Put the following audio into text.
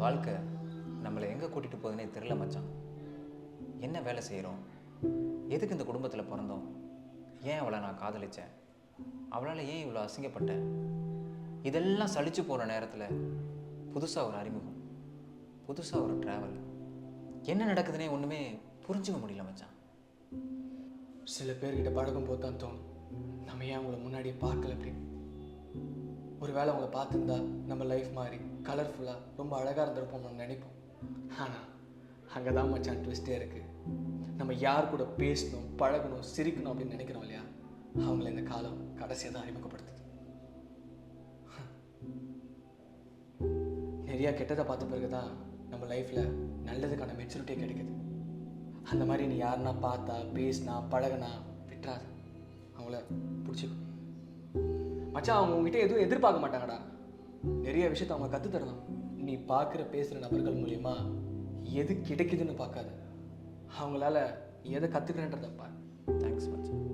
வாழ்க்கை நம்மளை எங்கே கூட்டிகிட்டு போகுதுன்னே தெரியல மச்சான். என்ன வேலை செய்கிறோம், எதுக்கு இந்த குடும்பத்தில் பிறந்தோம், ஏன் அவளை நான் காதலித்தேன், அவளால் ஏன் இவ்வளோ அசிங்கப்பட்டேன், இதெல்லாம் சலிச்சு போகிற நேரத்தில் புதுசாக ஒரு அறிமுகம், புதுசாக ஒரு ட்ராவல், என்ன நடக்குதுன்னே ஒன்றுமே புரிஞ்சுக்க முடியல மச்சான். சில பேர்கிட்ட பழகும் போது தான் தோணும், நம்ம ஏன் அவங்கள முன்னாடியே பார்க்கல அப்படின்னு. ஒரு வேளை அவங்கள பார்த்துருந்தா நம்ம லைஃப் மாதிரி கலர்ஃபுல்லாக ரொம்ப அழகாக இருந்திருப்போம் நம்ம நினைப்போம். ஆனால் அங்கே தான் மச்சான் ட்விஸ்டே இருக்குது. நம்ம யார் கூட பேசணும், பழகணும், சிரிக்கணும் அப்படின்னு நினைக்கிறோம் இல்லையா, அவங்கள இந்த காலம் கடைசியாக தான் அறிமுகப்படுத்துது. நிறையா கெட்டதை பார்த்த பிறகு தான் நம்ம லைஃப்பில் நல்லதுக்கான மெச்சூரிட்டியே கிடைக்குது. அந்த மாதிரி நீ யாருன்னா பார்த்தா, பேசினா, பழகினா விட்டுறாது, அவங்கள பிடிச்சிக்கும். மச்சான், அவங்க உங்ககிட்ட எதுவும் எதிர்பார்க்க மாட்டாங்கடா. நிறைய விஷயத்த அவங்க கற்றுத்தரணும். நீ பார்க்குற பேசுகிற நபர்கள் மூலிமா எது கிடைக்குதுன்னு பார்க்காத, அவங்களால எதை கற்றுக்கிறேன்றதை பாரு. தேங்க்ஸ் மச்சான்.